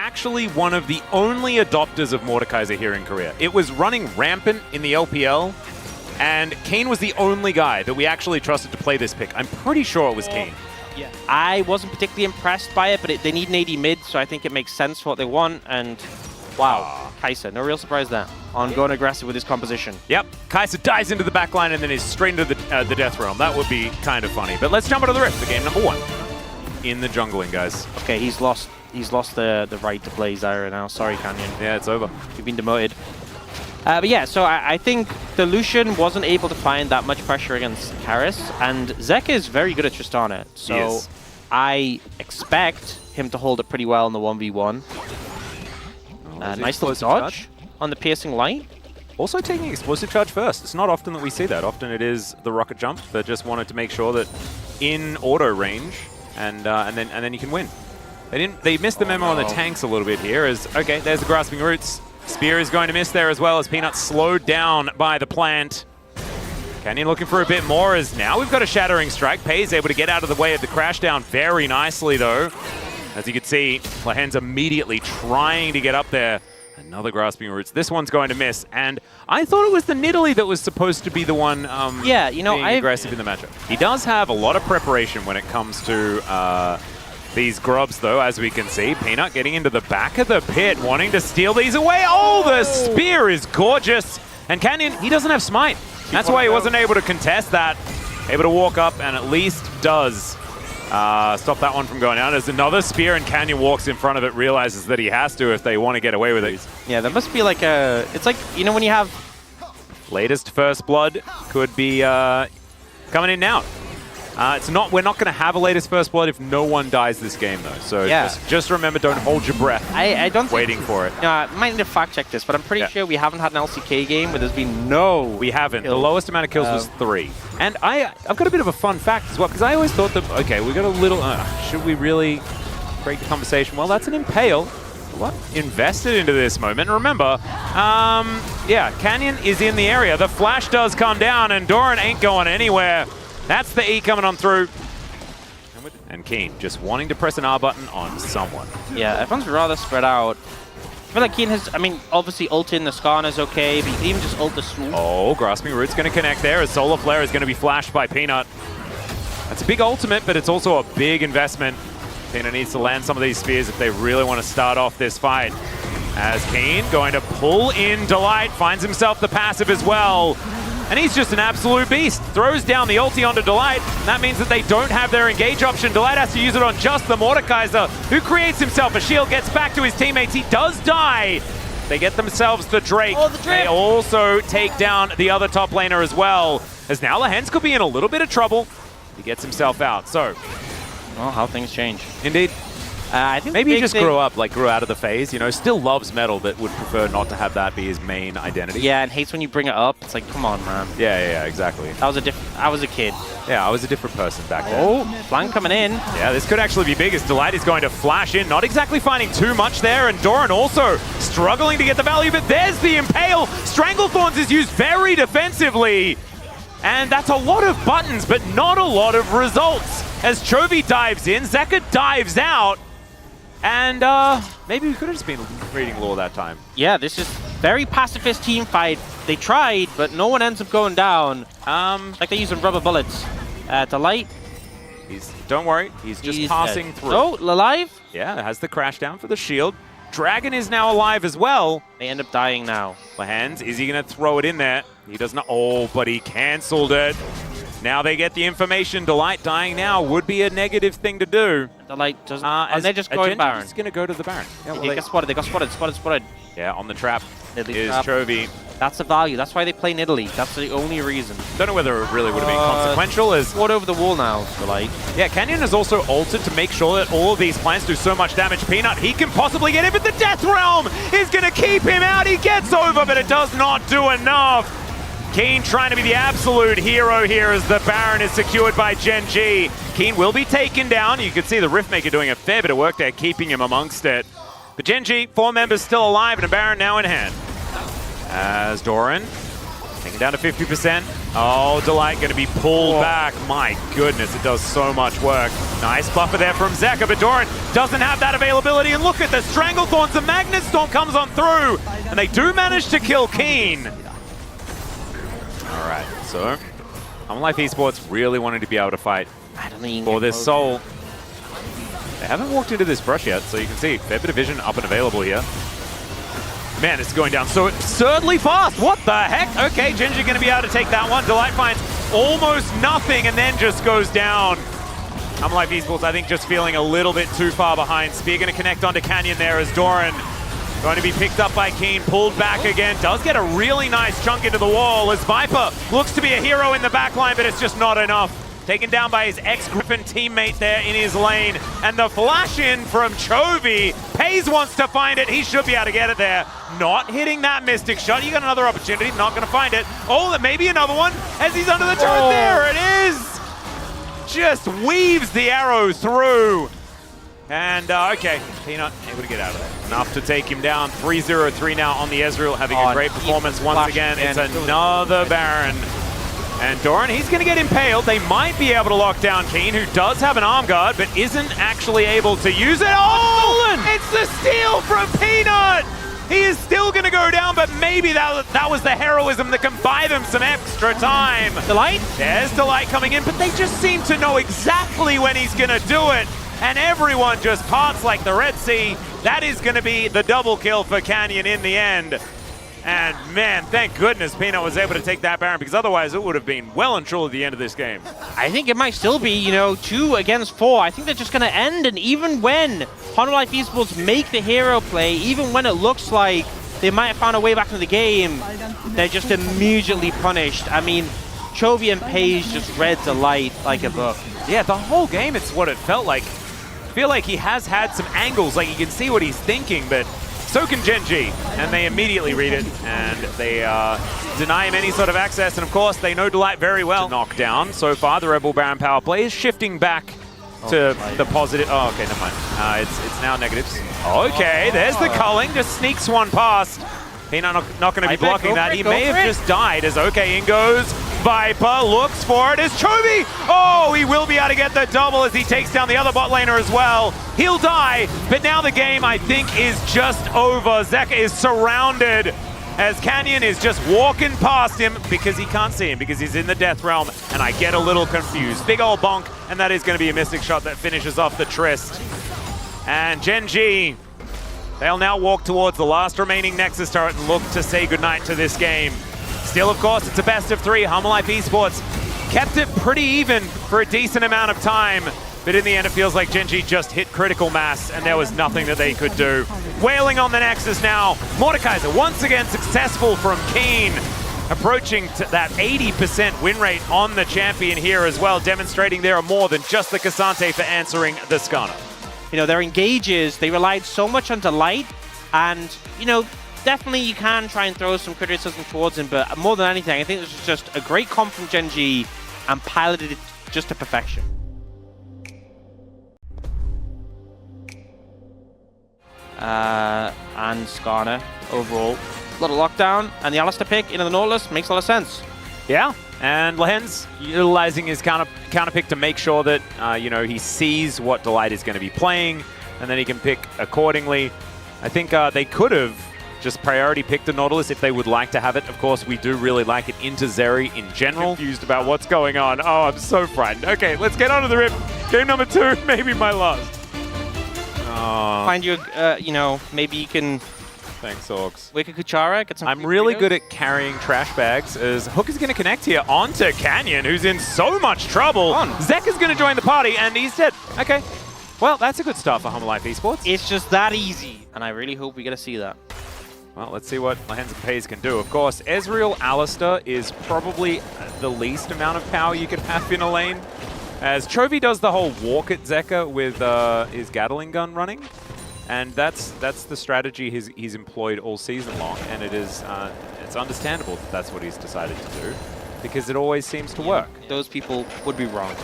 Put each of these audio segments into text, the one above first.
actually one of the only adopters of Mordekaiser here in Korea. It was running rampant in the LPL, and Kane was the only guy that we actually trusted to play this pick. I'm pretty sure it was Kane. Yeah, I wasn't particularly impressed by it, but they need an AD mid, so I think it makes sense for what they want. And wow, Kai'Sa, no real surprise there on going aggressive with his composition. Yep, Kai'Sa dives into the backline and then is straight into the Death Realm. That would be kind of funny. But let's jump into the Rift for game number 1 in the jungling, guys. Okay, he's lost the right to play Zyra now. Sorry, Canyon. Yeah, it's over. You've been demoted. But yeah, so I think the Lucian wasn't able to find that much pressure against Karis, and Zeka is very good at Tristana, so I expect him to hold it pretty well in the 1v1. Nice little dodge on the piercing light. Also taking explosive charge first. It's not often that we see that. Often it is the rocket jump that just wanted to make sure that in auto range, and then you can win. They missed the memo on the tanks a little bit here. Okay, there's the grasping roots. Spear is going to miss there as well as Peanut slowed down by the plant. Canyon looking for a bit more as now we've got a Shattering Strike. Pei is able to get out of the way of the crash down very nicely though. As you can see, Lahen's immediately trying to get up there. Another Grasping Roots. This one's going to miss. And I thought it was the Nidalee that was supposed to be the one yeah, you know, being aggressive in the matchup. He does have a lot of preparation when it comes to these grubs, though, as we can see. Peanut getting into the back of the pit, wanting to steal these away. Oh, the spear is gorgeous. And Canyon, he doesn't have smite. That's why he wasn't able to contest that. Able to walk up and at least does stop that one from going out. There's another spear and Canyon walks in front of it, realizes that he has to if they want to get away with it. Yeah, there must be like a... It's like, you know, when you have... Latest First Blood could be coming in now. It's not. We're not going to have a latest First Blood if no one dies this game, though. So just remember, don't hold your breath. I don't waiting for it. I might need to fact check this, but I'm pretty sure we haven't had an LCK game where there's been no. We haven't. The lowest amount of kills was 3. And I've got a bit of a fun fact as well, because I always thought that we got a little. Should we really break the conversation? Well, that's an Impale. What? Invested into this moment. Remember, Canyon is in the area. The flash does come down, and Doran ain't going anywhere. That's the E coming on through. And Keen just wanting to press an R button on someone. Yeah, everyone's rather spread out. I feel like Keen has, I mean, obviously ulting the Skarn is okay, but you can even just ult the Swoop. Oh, Grasping Root's going to connect there as Solar Flare is going to be flashed by Peanut. That's a big ultimate, but it's also a big investment. Peanut needs to land some of these spears if they really want to start off this fight. As Keen going to pull in Delight, finds himself the passive as well. And he's just an absolute beast. Throws down the ulti onto Delight. That means that they don't have their engage option. Delight has to use it on just the Mordekaiser, who creates himself a shield, gets back to his teammates. He does die. They get themselves the Drake. Oh, the Drake. They also take down the other top laner as well. As now Lahens could be in a little bit of trouble. He gets himself out. So, well, how things change. Indeed. I think maybe he just grew up, grew out of the phase, you know, still loves metal, but would prefer not to have that be his main identity. Yeah, and hates when you bring it up. It's like, come on, man. Yeah, exactly. I was a kid. Yeah, I was a different person back then. Oh, flank coming in. Yeah, this could actually be big as Delight is going to flash in. Not exactly finding too much there, and Doran also struggling to get the value, but there's the Impale. Stranglethorns is used very defensively. And that's a lot of buttons, but not a lot of results. As Chovy dives in, Zeka dives out. And maybe we could have just been reading lore that time. Yeah, this is very pacifist team fight. They tried, but no one ends up going down. Like they're using rubber bullets. Delight. Don't worry, he's just passing through. Oh, alive? Yeah, has the crash down for the shield. Dragon is now alive as well. They end up dying now. Lahens, is he going to throw it in there? He does not. Oh, but he cancelled it. Now they get the information. Delight dying now would be a negative thing to do. Delight doesn't. And they're just going Baron. He's going to go to the Baron. Yeah, well, they got spotted. They got spotted. Yeah, on the trap is Chovy. That's the value. That's why they play Nidalee. That's the only reason. Don't know whether it really would have been consequential. As fought over the wall now, Delight. Yeah, Canyon has also altered to make sure that all of these plants do so much damage. Peanut, he can possibly get it, but the Death Realm is going to keep him out. He gets over, but it does not do enough. Keen trying to be the absolute hero here as the Baron is secured by Gen G. Keen will be taken down. You can see the Riftmaker doing a fair bit of work there, keeping him amongst it. But Gen G, 4 members still alive and a Baron now in hand. As Doran taken down to 50%. Oh, Delight going to be pulled back. My goodness, it does so much work. Nice buffer there from Zeka, but Doran doesn't have that availability. And look at the Stranglethorns. The Magnet Storm comes on through, and they do manage to kill Keen. All right, so Life Esports really wanted to be able to fight for this soul. They haven't walked into this brush yet, so you can see fair bit of vision up and available here. Man, it's going down so absurdly fast. What the heck? Okay, Genji going to be able to take that one. Delight finds almost nothing and then just goes down. Life Esports, I think, just feeling a little bit too far behind. Spear going to connect onto Canyon there as Doran going to be picked up by Keen, pulled back again. Does get a really nice chunk into the wall as Viper looks to be a hero in the backline, but it's just not enough. Taken down by his ex-Griffin teammate there in his lane. And the flash in from Chovy. Pays wants to find it. He should be able to get it there. Not hitting that Mystic shot. You got another opportunity. Not going to find it. Oh, maybe another one as he's under the turret. There it is. Just weaves the arrow through. And, okay, Peanut able to get out of there. Enough to take him down. 3-0-3 now on the Ezreal, having a great performance once again. It's another Baron. And Doran, he's going to get impaled. They might be able to lock down Keen, who does have an arm guard, but isn't actually able to use it. Oh! It's the steal from Peanut! He is still going to go down, but maybe that was the heroism that can buy them some extra time. Delight? There's Delight coming in, but they just seem to know exactly when he's going to do it. And everyone just parts like the Red Sea. That is going to be the double kill for Canyon in the end. And man, thank goodness Peanut was able to take that Baron, because otherwise it would have been well and truly the end of this game. I think it might still be, 2 against 4. I think they're just going to end, and even when Life Esports make the hero play, even when it looks like they might have found a way back into the game, they're just immediately punished. I mean, Chovy and Page just read Delight like a book. Yeah, the whole game, it's what it felt like. I feel like he has had some angles, like you can see what he's thinking, but so can Genji, and they immediately read it, and they deny him any sort of access, and of course, they know Delight very well. Knockdown. So far, the Rebel Baron power play is shifting back to the positive. Oh, okay, never mind. It's now negatives. Okay, there's the culling, just sneaks one past. Peanut not going to be blocking that. He may have just died as, okay, in goes Viper, looks for it as Chovy. Oh, he will be able to get the double as he takes down the other bot laner as well. He'll die, but now the game, I think, is just over. Zeka is surrounded as Canyon is just walking past him because he can't see him, because he's in the death realm, and I get a little confused. Big old bonk, and that is going to be a Mystic shot that finishes off the Tryst. And Genji, they'll now walk towards the last remaining Nexus turret and look to say goodnight to this game. Still, of course, it's a best of 3. Life Esports kept it pretty even for a decent amount of time, but in the end, it feels like Genji just hit critical mass, and there was nothing that they could do. Wailing on the Nexus now. Mordekaiser once again successful from Keen, approaching to that 80% win rate on the champion here as well, demonstrating there are more than just the Cassante for answering the Skarner. Their engages, they relied so much on Delight, and, definitely you can try and throw some criticism towards him, but more than anything, I think this was just a great comp from Genji and piloted it just to perfection. And Skarner overall. A lot of lockdown, and the Alistar pick into the Nautilus makes a lot of sense. Yeah, and Lehen's utilizing his counter pick to make sure that, he sees what Delight is going to be playing, and then he can pick accordingly. I think they could have just priority picked the Nautilus if they would like to have it. Of course, we do really like it into Zeri in general. Confused about what's going on. Oh, I'm so frightened. Okay, let's get on to the rip. Game number 2, maybe my last. Find you, maybe you can... Thanks, Orcs. Wake a Kuchara, get some... I'm really good at carrying trash bags, as Hook is going to connect here onto Canyon, who's in so much trouble. Zek is going to join the party, and he's dead. Okay. Well, that's a good start for Life Esports. It's just that easy, and I really hope we get to see that. Well, let's see what Lehens and Pays can do. Of course, Ezreal Alistar is probably the least amount of power you could have in a lane, as Chovy does the whole walk at Zeka with his Gatling gun running. And that's the strategy he's employed all season long, and it's understandable that that's what he's decided to do, because it always seems to work. Those people would be wrong.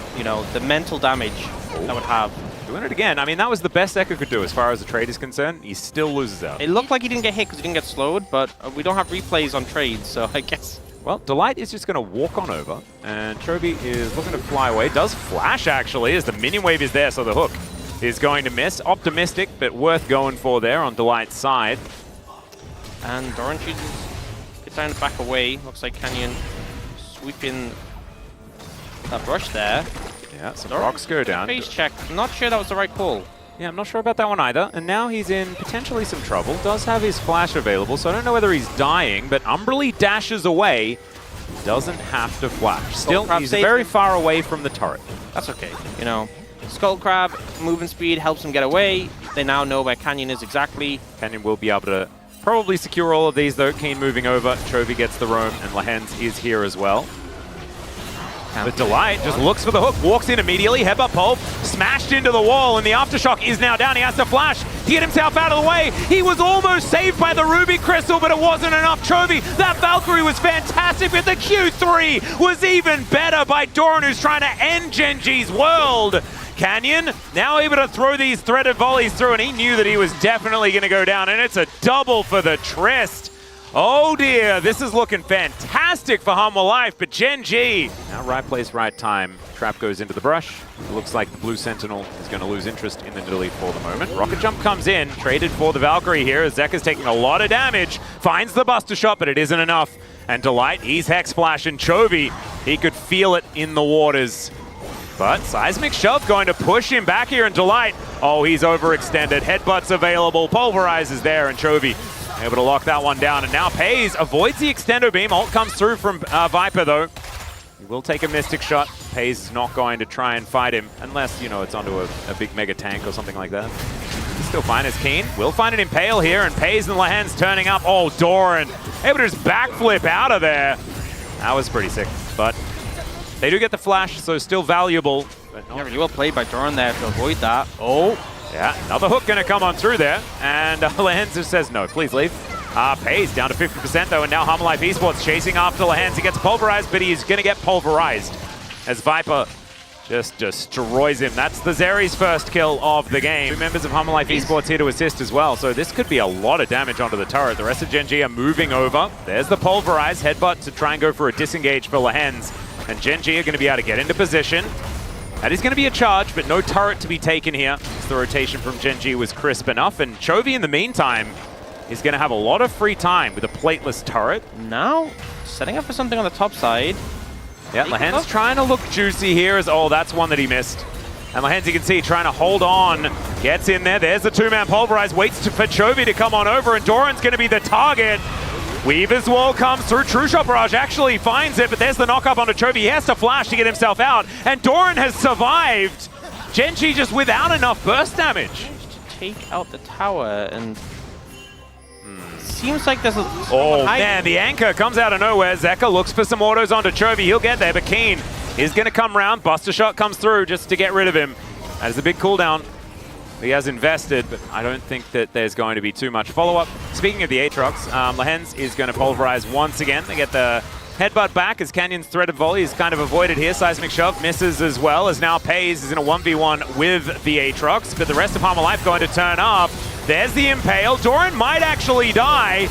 The mental damage that would have. Doing it again. I mean, that was the best Echo could do as far as the trade is concerned. He still loses out. It looked like he didn't get hit because he didn't get slowed, but we don't have replays on trades, so I guess Well, Delight is just going to walk on over, and Chovy is looking to fly away. Does flash, actually, as the minion wave is there, so the hook is going to miss. Optimistic, but worth going for there on Delight's side. And Doran chooses it's time to back away. Looks like Canyon sweeping that rush there. Yeah, some rocks go down. Face check. Not sure that was the right call. Yeah, I'm not sure about that one either. And now he's in potentially some trouble. Does have his flash available, so I don't know whether he's dying, but Umberly dashes away. Doesn't have to flash. Still, he's very far away from the turret. That's okay. You know, Skull Crab, movement speed helps him get away. They now know where Canyon is exactly. Canyon will be able to probably secure all of these, though. Keen moving over. Chovy gets the roam, and Lehens is here as well. But Delight just looks for the hook, walks in immediately, headbutt pulp, smashed into the wall, and the Aftershock is now down. He has to flash to get himself out of the way. He was almost saved by the Ruby Crystal, but it wasn't enough. Chovy, that Valkyrie was fantastic, but the Q3 was even better by Doran, who's trying to end Genji's world. Canyon now able to throw these threaded volleys through, and he knew that he was definitely going to go down, and it's a double for the Trist. Oh dear, this is looking fantastic for Humble Life, but Genji, now right place, right time. Trap goes into the brush. It looks like the Blue Sentinel is going to lose interest in the Nidalee for the moment. Rocket Jump comes in, traded for the Valkyrie here, as Zeka's taking a lot of damage. Finds the Buster Shot, but it isn't enough. And Delight, he's Hex Splash, and Chovy, he could feel it in the waters. But Seismic Shove going to push him back here, and Delight, oh, he's overextended. Headbutts available, Pulverize is there, and Chovy able to lock that one down. And now Pays avoids the Extendo Beam. Ult comes through from Viper, though. He will take a Mystic Shot. Pays is not going to try and fight him, unless, you know, it's onto a big Mega Tank or something like that. He's still fine as Keen. Will find an Impale here, and Pays and Lehens turning up. Oh, Doran able to just backflip out of there. That was pretty sick, but they do get the flash, so still valuable. But yeah, really well played by Doran there to avoid that. Oh, yeah, another hook going to come on through there, and Lehens just says, no, please leave. Pays down to 50% though, and now Humble Life Esports chasing after Lehens. He gets pulverized, but he's going to get pulverized as Viper just destroys him. That's the Zeri's first kill of the game. Two members of Humble Life Esports here to assist as well, so this could be a lot of damage onto the turret. The rest of Genji are moving over. There's the pulverize, headbutt to try and go for a disengage for Lehens, and Genji are going to be able to get into position. That is going to be a charge, but no turret to be taken here. The rotation from Genji was crisp enough, and Chovy in the meantime is going to have a lot of free time with a plateless turret. Now, setting up for something on the top side. Yeah, Lehens trying to look juicy here as, oh, that's one that he missed. And Lehens, you can see, trying to hold on. Gets in there, there's the two-man pulverize, waits for Chovy to come on over, and Doran's going to be the target. Weaver's Wall comes through. True Shot Barrage actually finds it, but there's the knock-up onto Chovy. He has to flash to get himself out, and Doran has survived. Genji just without enough burst damage. To take out the tower, and seems like there's a... Oh, man, the anchor comes out of nowhere. Zeka looks for some autos onto Chovy. He'll get there, but Keen is going to come round. Buster Shot comes through just to get rid of him. That is a big cooldown. He has invested, but I don't think that there's going to be too much follow-up. Speaking of the Aatrox, Lehens is going to pulverize once again. They get the headbutt back as Canyon's threaded volley is kind of avoided here. Seismic Shove misses as well, as now Pays is in a 1v1 with the Aatrox, but the rest of Humble Life going to turn up. There's the Impale. Doran might actually die,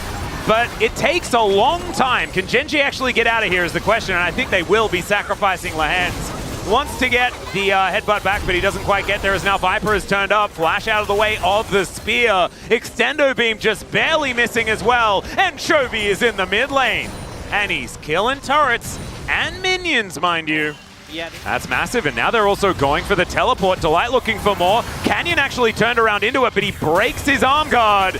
but it takes a long time. Can Genji actually get out of here is the question, and I think they will be sacrificing Lehens. Wants to get the headbutt back, but he doesn't quite get there as now Viper has turned up. Flash out of the way of the spear. Extendo Beam just barely missing as well. And Chovy is in the mid lane. And he's killing turrets and minions, mind you. Yeah. That's massive, and now they're also going for the teleport. Delight looking for more. Canyon actually turned around into it, but he breaks his arm guard.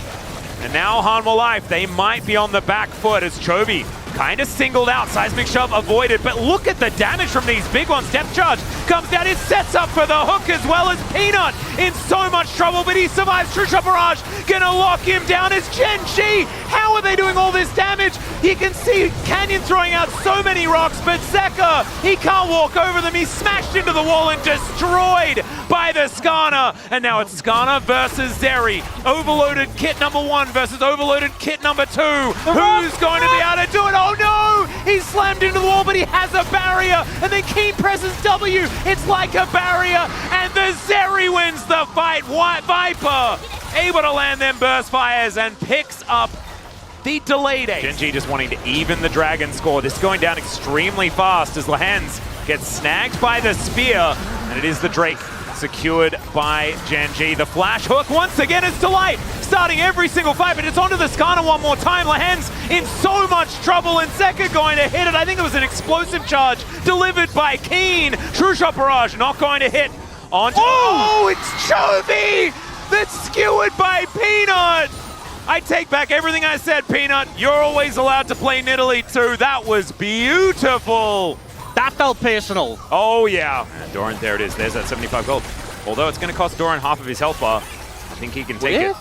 And now Humble Life, they might be on the back foot as Chovy kind of singled out. Seismic Shove avoided, but look at the damage from these big ones. Depth Charge comes down, it sets up for the hook as well as Peanut in so much trouble, but he survives. True Shot Barrage gonna lock him down as Genji. How are they doing all this damage? You can see Canyon throwing out so many rocks, but Zeka, he can't walk over them. He's smashed into the wall and destroyed by the Skarner. And now it's Skarner versus Zeri. Overloaded kit number 1 versus overloaded kit number 2. Who's going to be able to do it? Oh no! He's slammed into the wall, but he has a barrier. And then Keen presses W. It's like a barrier. And the Zeri wins the fight. Viper able to land them burst fires and picks up the delayed ace. Gen G just wanting to even the dragon score. This is going down extremely fast as Lehens gets snagged by the spear, and it is the Drake secured by Gen G. The flash hook once again is Delight, starting every single fight, but it's onto the Skarner one more time. Lehens in so much trouble, and Zeka going to hit it. I think it was an explosive charge delivered by Keen. True Shot Barrage not going to hit onto... Oh, it's Chovy that's skewered by Peanut. I take back everything I said, Peanut. You're always allowed to play Nidalee too. That was beautiful. That felt personal. Oh, yeah. And Doran, there it is. There's that 75 gold. Although it's going to cost Doran half of his health bar, I think he can take it.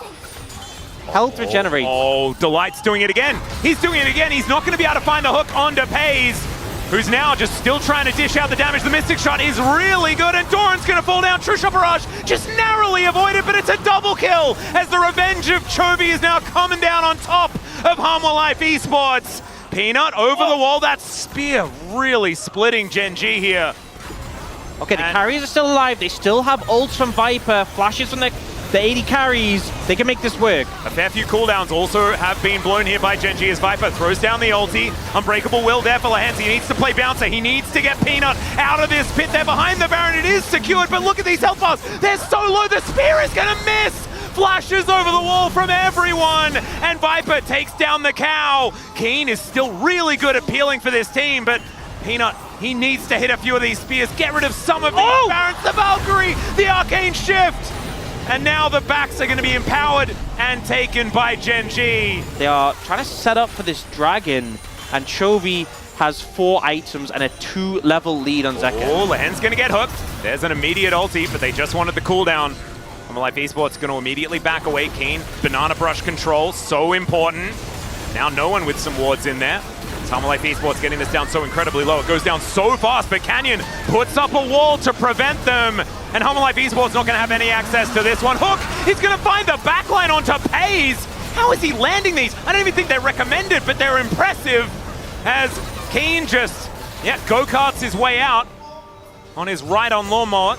Health regenerate. Oh, Delight's doing it again. He's doing it again. He's not going to be able to find the hook onto Pays, who's now just still trying to dish out the damage. The Mystic Shot is really good, and Doran's going to fall down. True Shot Barrage just narrowly avoided, but it's a double kill as the revenge of Chovy is now coming down on top of Harmon Life Esports. Peanut over the wall. That spear really splitting Gen G here. Okay, the carries are still alive. They still have ults from Viper, flashes from the 80 carries. They can make this work. A fair few cooldowns also have been blown here by Gen G as Viper throws down the ulti. Unbreakable will there for Lehens. He needs to play Bouncer. He needs to get Peanut out of this pit. They're behind the Baron. It is secured, but look at these health bars. They're so low. The spear is going to miss. Flashes over the wall from everyone, and Viper takes down the cow. Keen is still really good at peeling for this team, but Peanut, he needs to hit a few of these spears, get rid of some of these Barons. The Valkyrie, the Arcane Shift, and now the backs are going to be empowered and taken by Gen G. They are trying to set up for this dragon, and Chovy has 4 items and a 2-level lead on Zeka. Oh, Lehen's going to get hooked. There's an immediate ulti, but they just wanted the cooldown. Life Esports going to immediately back away. Keen, banana brush control, so important. Now no one with some wards in there. Life Esports getting this down so incredibly low. It goes down so fast, but Canyon puts up a wall to prevent them. And Life Esports not going to have any access to this one. Hook, he's going to find the backline onto Pays. How is he landing these? I don't even think they're recommended, but they're impressive. As Keen just, go-karts his way out on his right on Lawnmower.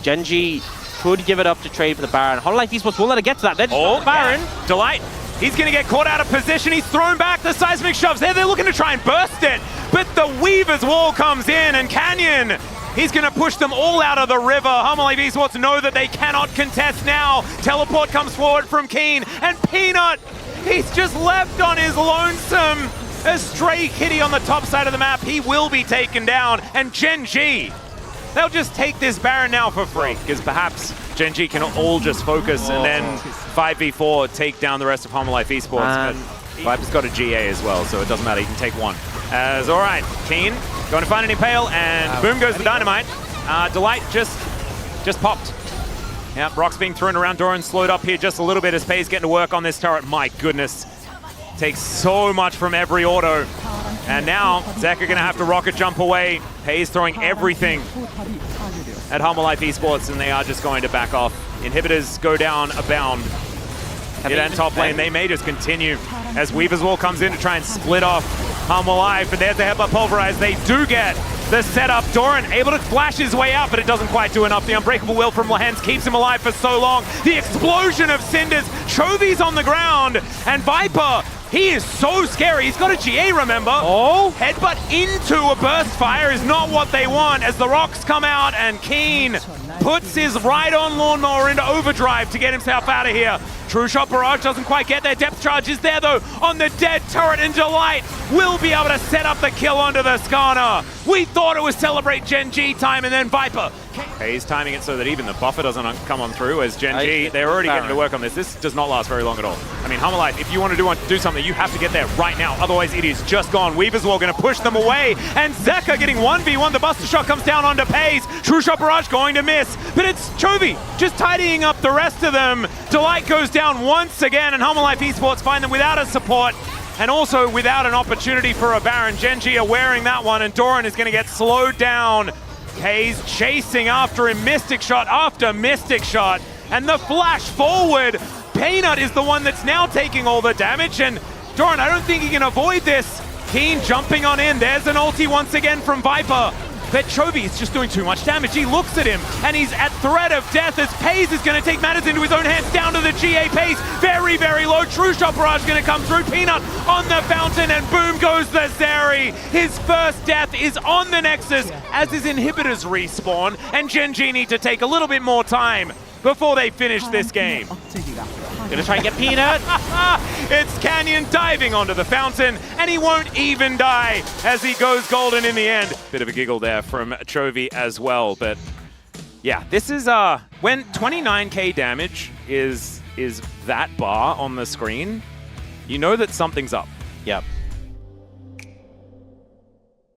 Gen G could give it up to trade for the Baron. Life Esports won't let it get to that. They're just Baron. Yeah. Delight, he's going to get caught out of position. He's thrown back. The seismic shoves there. They're looking to try and burst it, but the Weaver's Wall comes in, and Canyon, he's going to push them all out of the river. Life Esports know that they cannot contest now. Teleport comes forward from Keen, and Peanut, he's just left on his lonesome. A stray kitty on the top side of the map. He will be taken down, and Gen G, they'll just take this Baron now for free, because perhaps Gen G can all just focus and then 5v4 take down the rest of Harmon Life Esports. But Viper's got a GA as well, so it doesn't matter. He can take one. As all right, Keen going to find an Impale, and boom goes the Dynamite. Delight just popped. Yeah, Brock's being thrown around. Doran slowed up here just a little bit as Pay's getting to work on this turret. My goodness. Takes so much from every auto. And now, Zeka going to have to rocket jump away. Pay's throwing everything at Harmon Life Esports, and they are just going to back off. Inhibitors go down a bound. Mid and top lane, they may just continue as Weaver's Wall comes in to try and split off Harmon Life. And there's the headbutt pulverize. They do get the setup. Doran able to flash his way out, but it doesn't quite do enough. The Unbreakable Will from Lehens keeps him alive for so long. The explosion of cinders. Chovy's on the ground, and Viper, he is so scary. He's got a GA, remember? Oh! Headbutt into a burst fire is not what they want as the rocks come out, and Keen puts his right-on Lawnmower into overdrive to get himself out of here. True Shot Barrage doesn't quite get there. Depth Charge is there, though, on the dead turret, and Delight will be able to set up the kill onto the Skarner. We thought it was Celebrate Gen G time, and then Viper. He's timing it so that even the buffer doesn't come on through as Gen G, they're already getting to work on this. This does not last very long at all. I mean, Harmon Life, if you want to do something, you have to get there right now. Otherwise, it is just gone. Weaver's Wall going to push them away, and Zeka getting 1v1. The Buster Shot comes down onto Pays. True Shot Barrage going to miss, but it's Chovy just tidying up the rest of them. Delight goes down once again, and Harmon Life Esports find them without a support and also without an opportunity for a Baron. Gen G are wearing that one, and Doran is going to get slowed down. Hayes chasing after him, Mystic Shot after Mystic Shot, and the flash forward. Peanut is the one that's now taking all the damage, and Doran, I don't think he can avoid this. Keen jumping on in, there's an ulti once again from Viper. But Chovy is just doing too much damage. He looks at him, and he's at threat of death as Pays is going to take matters into his own hands down to the GA pace very, very low. True Shot Barrage going to come through. Peanut on the fountain, and boom goes the Zeri. His first death is on the Nexus as his inhibitors respawn, and Gen G need to take a little bit more time before they finish this game. Gonna try and get Peanut. It's Canyon diving onto the fountain, and he won't even die as he goes golden in the end. Bit of a giggle there from Chovy as well, but yeah, this is when 29k damage is that bar on the screen, you know that something's up. Yep.